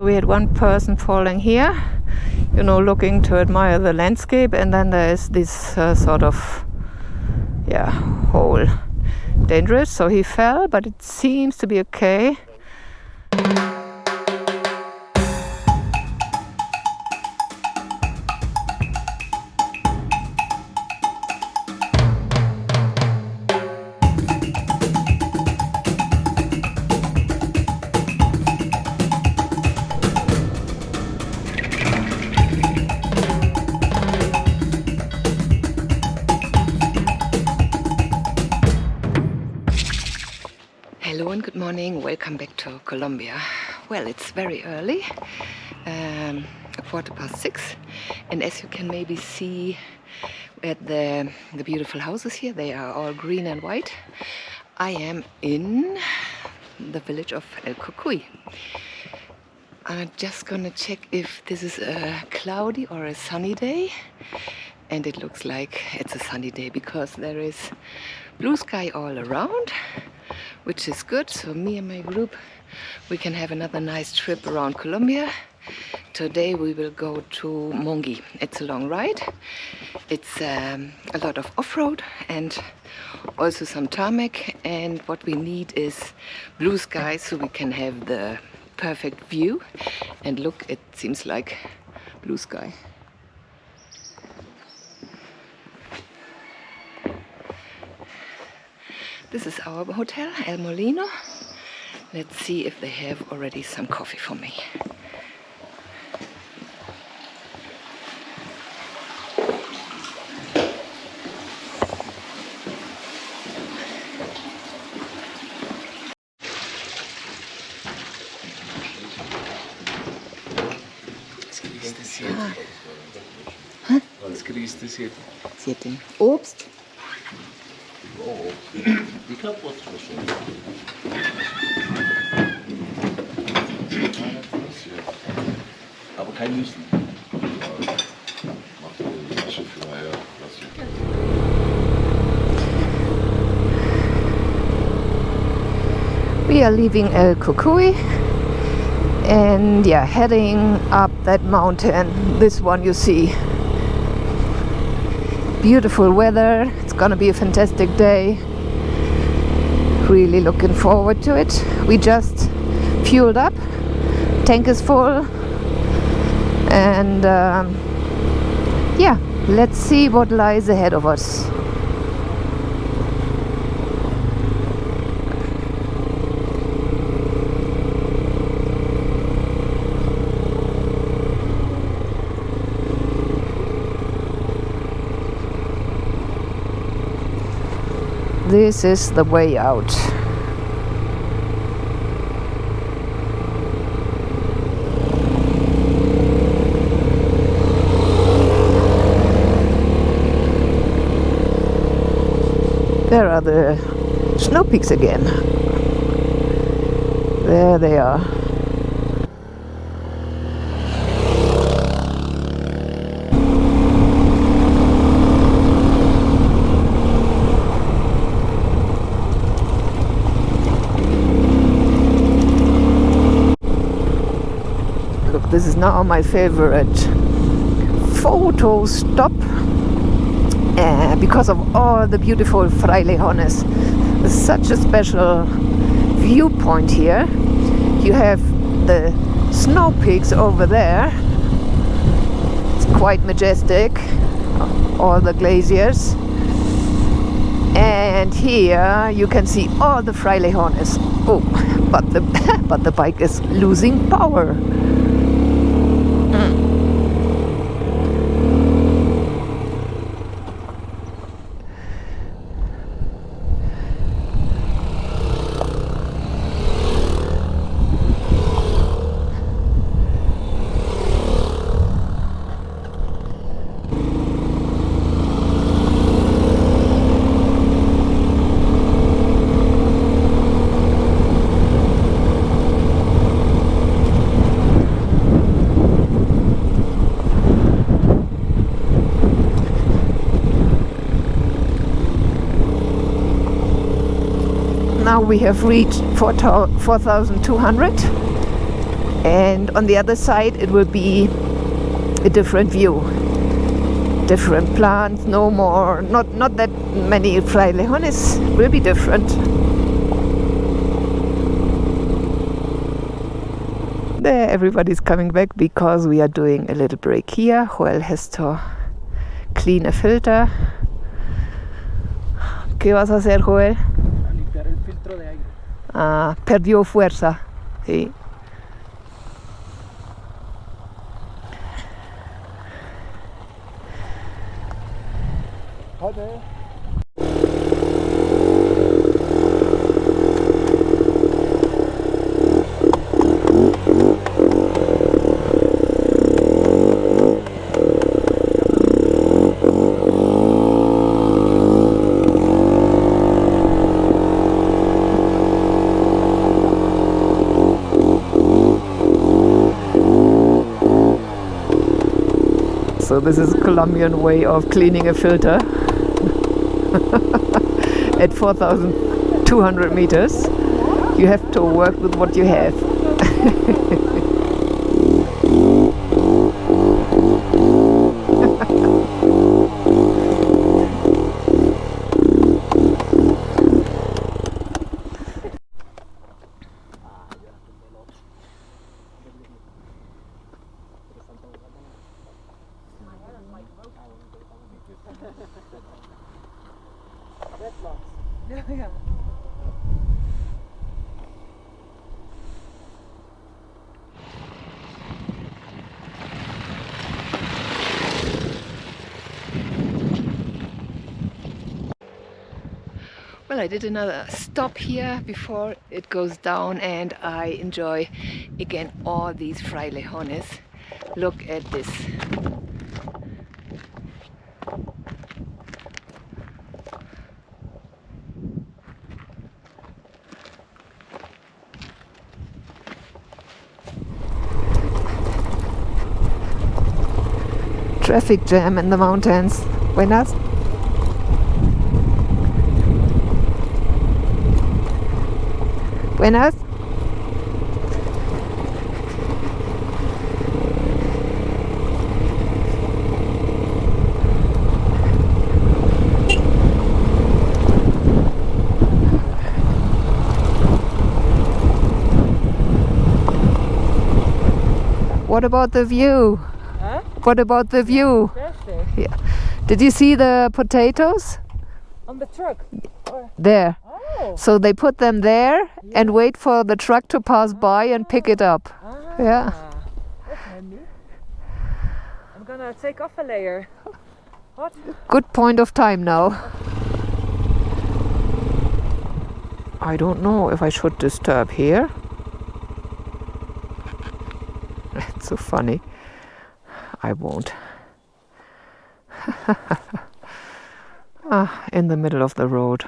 We had one person falling here, you know, looking to admire the landscape, and then there is this sort of, hole. Dangerous, so he fell, but it seems to be okay. Hello and good morning, welcome back to Colombia. Well, it's very early, 6:15, and as you can maybe see at the beautiful houses here, they are all green and white. I am in the village of El Cocuy. I'm just gonna check if this is a cloudy or a sunny day, and it looks like it's a sunny day because there is blue sky all around, which is good. So me and my group, we can have another nice trip around Colombia. Today we will go to Mongui. It's a long ride. It's a lot of off-road and also some tarmac, and what we need is blue sky so we can have the perfect view. And look, it seems like blue sky. This is our hotel, El Molino. Let's see if they have already some coffee for me. Siete. Obst? Oh, ich glaube, was schon. Aber kein Müsli. Macht die Tasche für nachher. We are leaving El Cocuy and heading up that mountain. This one you see. Beautiful weather, it's gonna be a fantastic day. Really looking forward to it. We just fueled up, tank is full, and let's see what lies ahead of us. This is the way out. There are the snow peaks again. There they are. This is now my favorite photo stop because of all the beautiful frailejones. It's such a special viewpoint here. You have the snow peaks over there. It's quite majestic, all the glaciers. And here you can see all the frailejones. Oh, but the bike is losing power. Now we have reached 4,200 And on the other side it will be a different view. Different plants, no more, not that many frailejones, will be different. There, everybody's coming back because we are doing a little break here. Joel has to clean a filter. ¿Qué vas a hacer, Joel? A limpiar el filtro de aire. Ah, perdió fuerza. Sí. Joder. So this is a Colombian way of cleaning a filter at 4,200 meters. You have to work with what you have. Well, I did another stop here before it goes down, and I enjoy again all these frailejones. Look at this. Traffic jam in the mountains. Buenas. Buenas. What about the view? Huh? What about the view? Fantastic. Yeah. Did you see the potatoes? On the truck. There. Oh. So they put them there and wait for the truck to pass by and pick it up. Yeah. That's handy. I'm gonna take off a layer. What? Good point of time now. I don't know if I should disturb here. It's so funny. I won't. In the middle of the road.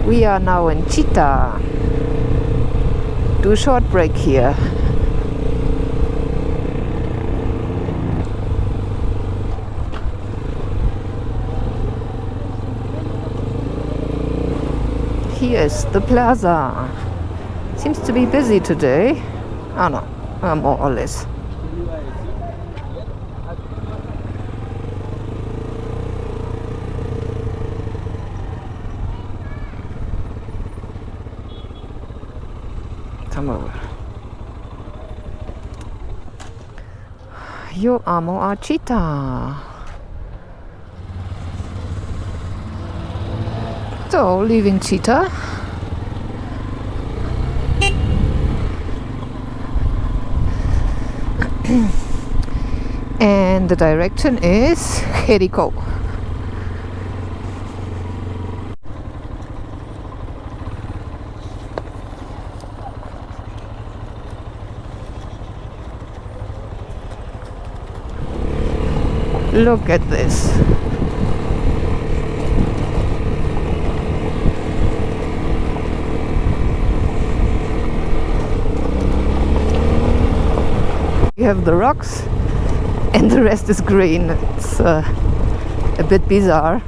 We are now in Chita. Do a short break here. Here is the plaza. Seems to be busy today. Oh no, more or less. Come over. Yo amo a Chita. So, leaving Chita. And the direction is Jericho. Look at this. You have the rocks and the rest is green. It's a bit bizarre.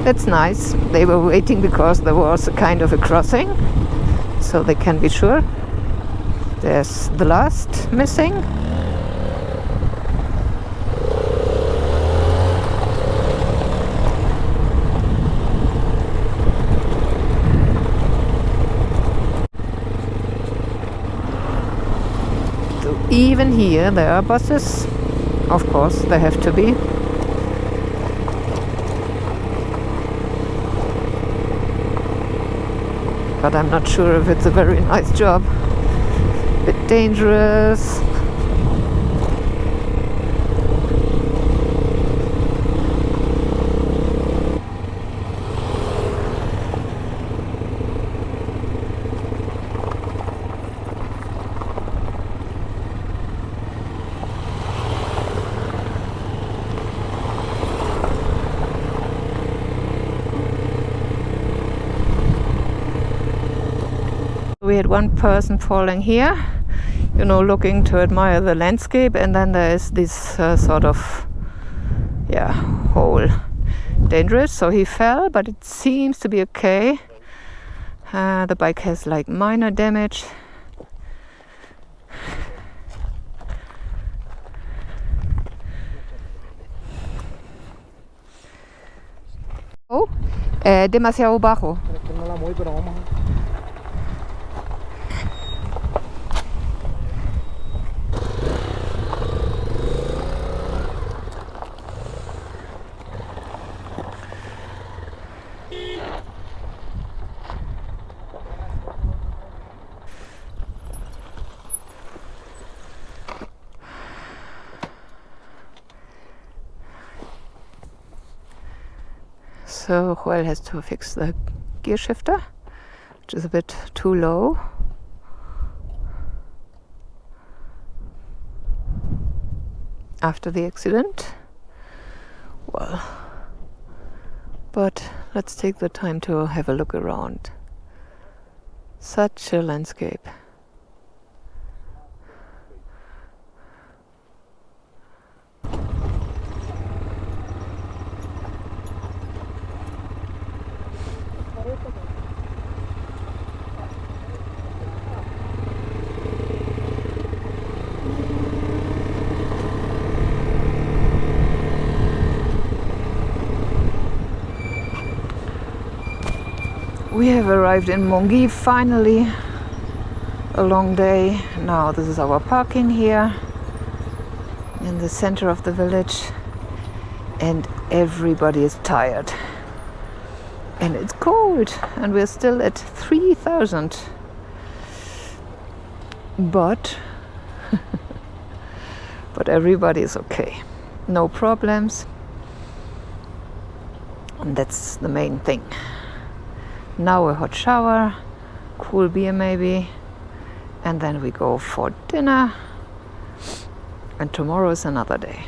That's nice. They were waiting because there was a kind of a crossing, so they can be sure. There's the last missing. So even here there are buses. Of course, they have to be. But I'm not sure if it's a very nice job. Bit dangerous. We had one person falling here, you know, looking to admire the landscape, and then there is this sort of, yeah, hole. Dangerous, so he fell, but it seems to be okay. The bike has like minor damage. Oh, demasiado bajo. So Joel has to fix the gear shifter, which is a bit too low. After the accident. Well, but let's take the time to have a look around. Such a landscape. We have arrived in Mongui finally. A long day. Now this is our parking here in the center of the village, and everybody is tired. And it's cold, and we're still at 3,000. But everybody is okay. No problems. And that's the main thing. Now a hot shower, cool beer maybe, and then we go for dinner. And tomorrow is another day.